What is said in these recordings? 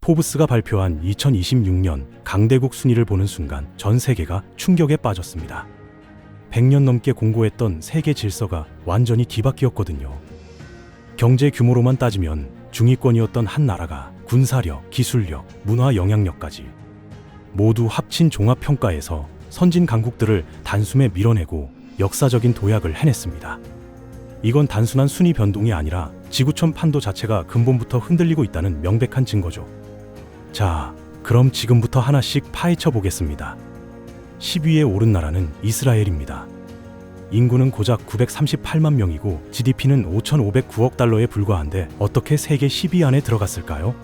포브스가 발표한 2026년 강대국 순위를 보는 순간 전 세계가 충격에 빠졌습니다. 100년 넘게 공고했던 세계 질서가 완전히 뒤바뀌었거든요. 경제 규모로만 따지면 중위권이었던 한 나라가 군사력, 기술력, 문화 영향력까지 모두 합친 종합평가에서 선진 강국들을 단숨에 밀어내고 역사적인 도약을 해냈습니다. 이건 단순한 순위 변동이 아니라 지구촌 판도 자체가 근본부터 흔들리고 있다는 명백한 증거죠. 자, 그럼 지금부터 하나씩 파헤쳐 보겠습니다. 10위에 오른 나라는 이스라엘입니다. 인구는 고작 938만 명이고 GDP는 5,509억 달러에 불과한데 어떻게 세계 10위 안에 들어갔을까요?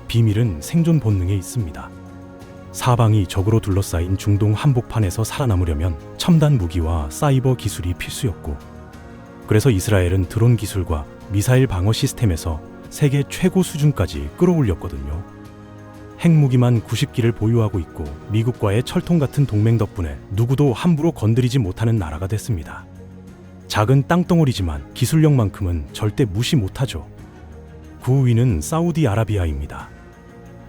비밀은 생존 본능에 있습니다. 사방이 적으로 둘러싸인 중동 한복판에서 살아남으려면 첨단 무기와 사이버 기술이 필수였고, 그래서 이스라엘은 드론 기술과 미사일 방어 시스템에서 세계 최고 수준까지 끌어올렸거든요. 핵무기만 90기를 보유하고 있고 미국과의 철통 같은 동맹 덕분에 누구도 함부로 건드리지 못하는 나라가 됐습니다. 작은 땅덩어리지만 기술력만큼은 절대 무시 못하죠. 9위는 사우디아라비아입니다.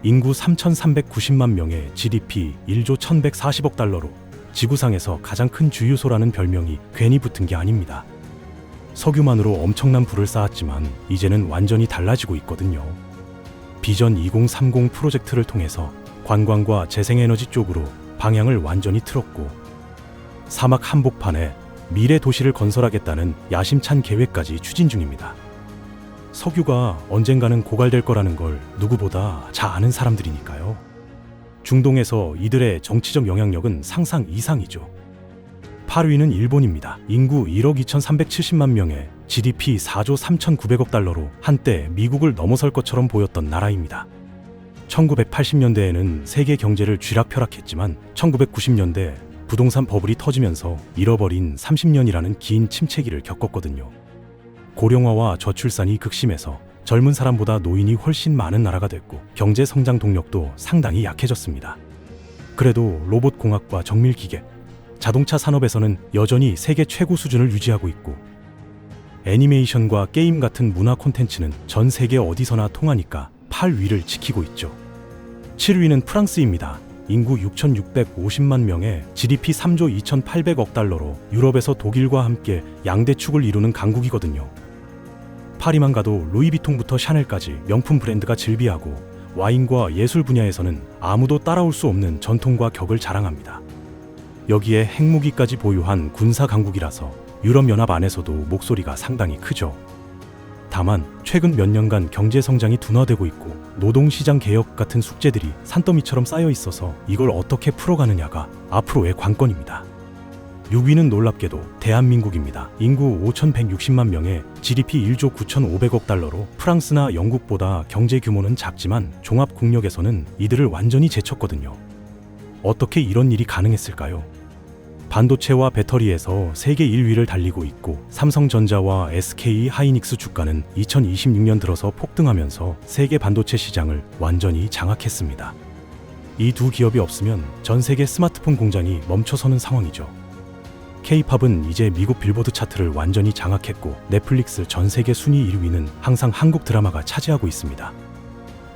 인구 3,390만 명의 GDP 1조 1,140억 달러로 지구상에서 가장 큰 주유소라는 별명이 괜히 붙은 게 아닙니다. 석유만으로 엄청난 부를 쌓았지만 이제는 완전히 달라지고 있거든요. 비전 2030 프로젝트를 통해서 관광과 재생에너지 쪽으로 방향을 완전히 틀었고, 사막 한복판에 미래 도시를 건설하겠다는 야심찬 계획까지 추진 중입니다. 석유가 언젠가는 고갈될 거라는 걸 누구보다 잘 아는 사람들이니까요. 중동에서 이들의 정치적 영향력은 상상 이상이죠. 8위는 일본입니다. 인구 1억 2,370만 명에 GDP 4조 3,900억 달러로 한때 미국을 넘어설 것처럼 보였던 나라입니다. 1980년대에는 세계 경제를 쥐락펴락했지만 1990년대 부동산 버블이 터지면서 잃어버린 30년이라는 긴 침체기를 겪었거든요. 고령화와 저출산이 극심해서 젊은 사람보다 노인이 훨씬 많은 나라가 됐고 경제 성장 동력도 상당히 약해졌습니다. 그래도 로봇 공학과 정밀 기계, 자동차 산업에서는 여전히 세계 최고 수준을 유지하고 있고, 애니메이션과 게임 같은 문화 콘텐츠는 전 세계 어디서나 통하니까 8위를 지키고 있죠. 7위는 프랑스입니다. 인구 6,650만 명에 GDP 3조 2,800억 달러로 유럽에서 독일과 함께 양대축을 이루는 강국이거든요. 파리만 가도 루이비통부터 샤넬까지 명품 브랜드가 즐비하고 와인과 예술 분야에서는 아무도 따라올 수 없는 전통과 격을 자랑합니다. 여기에 핵무기까지 보유한 군사 강국이라서 유럽연합 안에서도 목소리가 상당히 크죠. 다만 최근 몇 년간 경제 성장이 둔화되고 있고 노동시장 개혁 같은 숙제들이 산더미처럼 쌓여 있어서 이걸 어떻게 풀어가느냐가 앞으로의 관건입니다. 6위는 놀랍게도 대한민국입니다. 인구 5,160만 명에 GDP 1조 9,500억 달러로 프랑스나 영국보다 경제 규모는 작지만 종합 국력에서는 이들을 완전히 제쳤거든요. 어떻게 이런 일이 가능했을까요? 반도체와 배터리에서 세계 1위를 달리고 있고 삼성전자와 SK 하이닉스 주가는 2026년 들어서 폭등하면서 세계 반도체 시장을 완전히 장악했습니다. 이 두 기업이 없으면 전 세계 스마트폰 공장이 멈춰서는 상황이죠. K-팝은 이제 미국 빌보드 차트를 완전히 장악했고 넷플릭스 전 세계 순위 1위는 항상 한국 드라마가 차지하고 있습니다.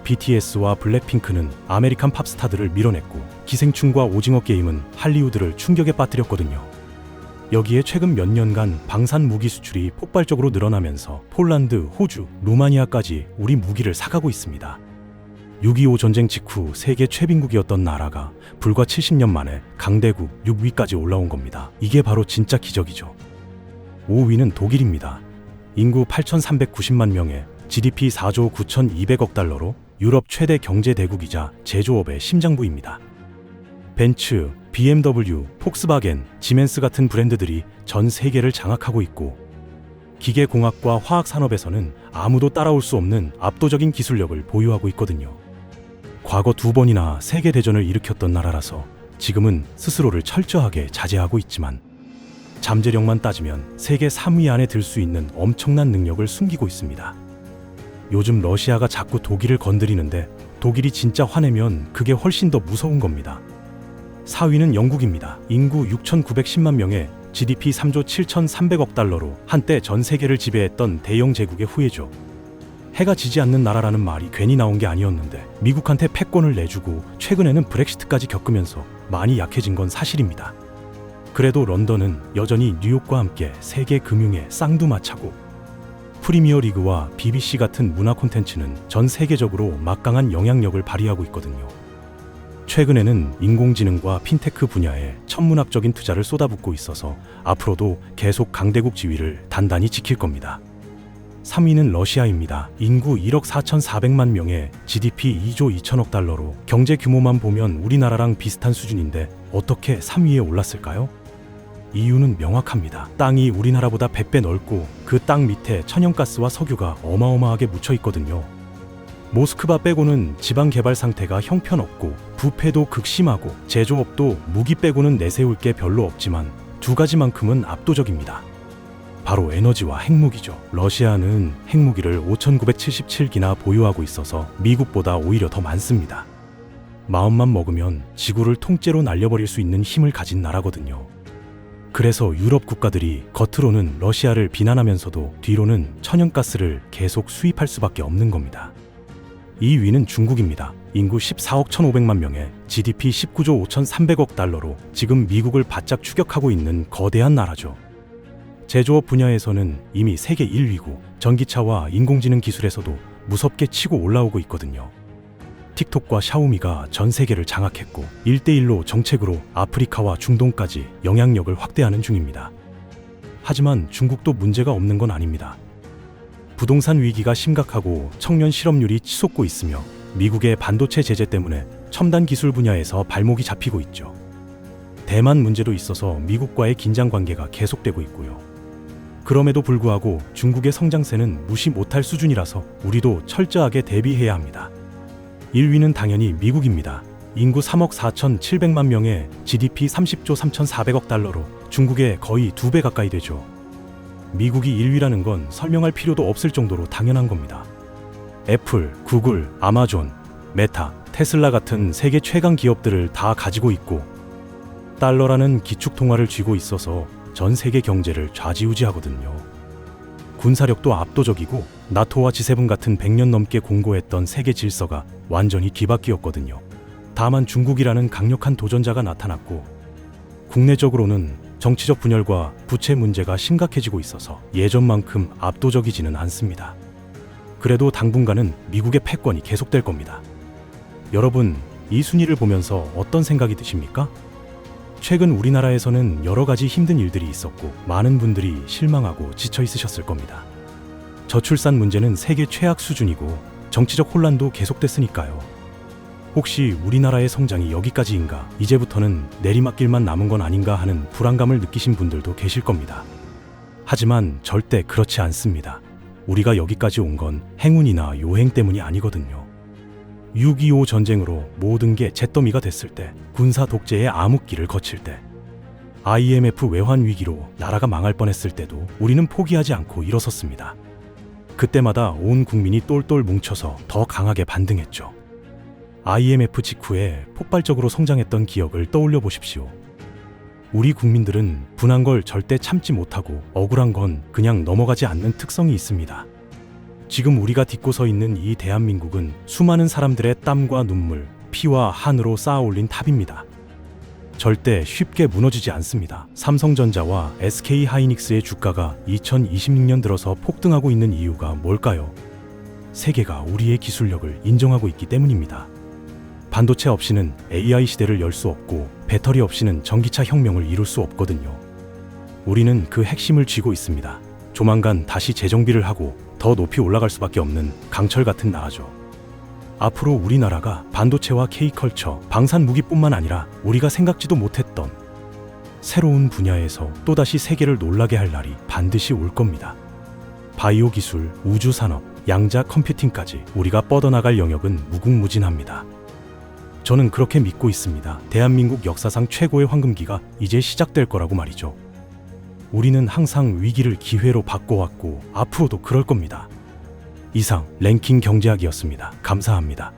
BTS와 블랙핑크는 아메리칸 팝스타들을 밀어냈고 기생충과 오징어 게임은 할리우드를 충격에 빠뜨렸거든요. 여기에 최근 몇 년간 방산 무기 수출이 폭발적으로 늘어나면서 폴란드, 호주, 루마니아까지 우리 무기를 사가고 있습니다. 6.25 전쟁 직후 세계 최빈국이었던 나라가 불과 70년 만에 강대국 6위까지 올라온 겁니다. 이게 바로 진짜 기적이죠. 5위는 독일입니다. 인구 8,390만 명에 GDP 4조 9,200억 달러로 유럽 최대 경제 대국이자 제조업의 심장부입니다. 벤츠, BMW, 폭스바겐, 지멘스 같은 브랜드들이 전 세계를 장악하고 있고 기계공학과 화학산업에서는 아무도 따라올 수 없는 압도적인 기술력을 보유하고 있거든요. 과거 2번이나 세계대전을 일으켰던 나라라서 지금은 스스로를 철저하게 자제하고 있지만 잠재력만 따지면 세계 3위 안에 들 수 있는 엄청난 능력을 숨기고 있습니다. 요즘 러시아가 자꾸 독일을 건드리는데 독일이 진짜 화내면 그게 훨씬 더 무서운 겁니다. 4위는 영국입니다. 인구 6,910만 명에 GDP 3조 7,300억 달러로 한때 전 세계를 지배했던 대영 제국의 후예죠. 해가 지지 않는 나라라는 말이 괜히 나온 게 아니었는데 미국한테 패권을 내주고 최근에는 브렉시트까지 겪으면서 많이 약해진 건 사실입니다. 그래도 런던은 여전히 뉴욕과 함께 세계 금융의 쌍두마차고 프리미어 리그와 BBC 같은 문화 콘텐츠는 전 세계적으로 막강한 영향력을 발휘하고 있거든요. 최근에는 인공지능과 핀테크 분야에 천문학적인 투자를 쏟아붓고 있어서 앞으로도 계속 강대국 지위를 단단히 지킬 겁니다. 3위는 러시아입니다. 인구 1억 4,400만 명에 GDP 2조 2천억 달러로 경제 규모만 보면 우리나라랑 비슷한 수준인데 어떻게 3위에 올랐을까요? 이유는 명확합니다. 땅이 우리나라보다 100배 넓고 그 땅 밑에 천연가스와 석유가 어마어마하게 묻혀 있거든요. 모스크바 빼고는 지방 개발 상태가 형편없고 부패도 극심하고 제조업도 무기 빼고는 내세울 게 별로 없지만 두 가지만큼은 압도적입니다. 바로 에너지와 핵무기죠. 러시아는 핵무기를 5,977기나 보유하고 있어서 미국보다 오히려 더 많습니다. 마음만 먹으면 지구를 통째로 날려버릴 수 있는 힘을 가진 나라거든요. 그래서 유럽 국가들이 겉으로는 러시아를 비난하면서도 뒤로는 천연가스를 계속 수입할 수밖에 없는 겁니다. 2위는 중국입니다. 인구 14억 1,500만 명에 GDP 19조 5,300억 달러로 지금 미국을 바짝 추격하고 있는 거대한 나라죠. 제조업 분야에서는 이미 세계 1위고 전기차와 인공지능 기술에서도 무섭게 치고 올라오고 있거든요. 틱톡과 샤오미가 전 세계를 장악했고 1대1로 정책으로 아프리카와 중동까지 영향력을 확대하는 중입니다. 하지만 중국도 문제가 없는 건 아닙니다. 부동산 위기가 심각하고 청년 실업률이 치솟고 있으며 미국의 반도체 제재 때문에 첨단 기술 분야에서 발목이 잡히고 있죠. 대만 문제도 있어서 미국과의 긴장 관계가 계속되고 있고요. 그럼에도 불구하고 중국의 성장세는 무시 못할 수준이라서 우리도 철저하게 대비해야 합니다. 1위는 당연히 미국입니다. 인구 3억 4,700만 명에 GDP 30조 3,400억 달러로 중국의 거의 2배 가까이 되죠. 미국이 1위라는 건 설명할 필요도 없을 정도로 당연한 겁니다. 애플, 구글, 아마존, 메타, 테슬라 같은 세계 최강 기업들을 다 가지고 있고 달러라는 기축통화를 쥐고 있어서 전 세계 경제를 좌지우지하거든요. 군사력도 압도적이고 나토와 G7 같은 100년 넘게 공고했던 세계 질서가 완전히 뒤바뀌었거든요. 다만 중국이라는 강력한 도전자가 나타났고 국내적으로는 정치적 분열과 부채 문제가 심각해지고 있어서 예전만큼 압도적이지는 않습니다. 그래도 당분간은 미국의 패권이 계속될 겁니다. 여러분, 이 순위를 보면서 어떤 생각이 드십니까? 최근 우리나라에서는 여러 가지 힘든 일들이 있었고 많은 분들이 실망하고 지쳐 있으셨을 겁니다. 저출산 문제는 세계 최악 수준이고 정치적 혼란도 계속됐으니까요. 혹시 우리나라의 성장이 여기까지인가, 이제부터는 내리막길만 남은 건 아닌가 하는 불안감을 느끼신 분들도 계실 겁니다. 하지만 절대 그렇지 않습니다. 우리가 여기까지 온 건 행운이나 요행 때문이 아니거든요. 6.25 전쟁으로 모든 게 잿더미가 됐을 때, 군사 독재의 암흑기를 거칠 때, IMF 외환 위기로 나라가 망할 뻔했을 때도 우리는 포기하지 않고 일어섰습니다. 그때마다 온 국민이 똘똘 뭉쳐서 더 강하게 반등했죠. IMF 직후에 폭발적으로 성장했던 기억을 떠올려 보십시오. 우리 국민들은 분한 걸 절대 참지 못하고 억울한 건 그냥 넘어가지 않는 특성이 있습니다. 지금 우리가 딛고 서 있는 이 대한민국은 수많은 사람들의 땀과 눈물, 피와 한으로 쌓아 올린 탑입니다. 절대 쉽게 무너지지 않습니다. 삼성전자와 SK하이닉스의 주가가 2026년 들어서 폭등하고 있는 이유가 뭘까요? 세계가 우리의 기술력을 인정하고 있기 때문입니다. 반도체 없이는 AI 시대를 열 수 없고 배터리 없이는 전기차 혁명을 이룰 수 없거든요. 우리는 그 핵심을 쥐고 있습니다. 조만간 다시 재정비를 하고 더 높이 올라갈 수밖에 없는 강철 같은 나라죠. 앞으로 우리나라가 반도체와 K컬처, 방산 무기뿐만 아니라 우리가 생각지도 못했던 새로운 분야에서 또다시 세계를 놀라게 할 날이 반드시 올 겁니다. 바이오 기술, 우주 산업, 양자 컴퓨팅까지 우리가 뻗어나갈 영역은 무궁무진합니다. 저는 그렇게 믿고 있습니다. 대한민국 역사상 최고의 황금기가 이제 시작될 거라고 말이죠. 우리는 항상 위기를 기회로 바꿔왔고 앞으로도 그럴 겁니다. 이상 랭킹 경제학이었습니다. 감사합니다.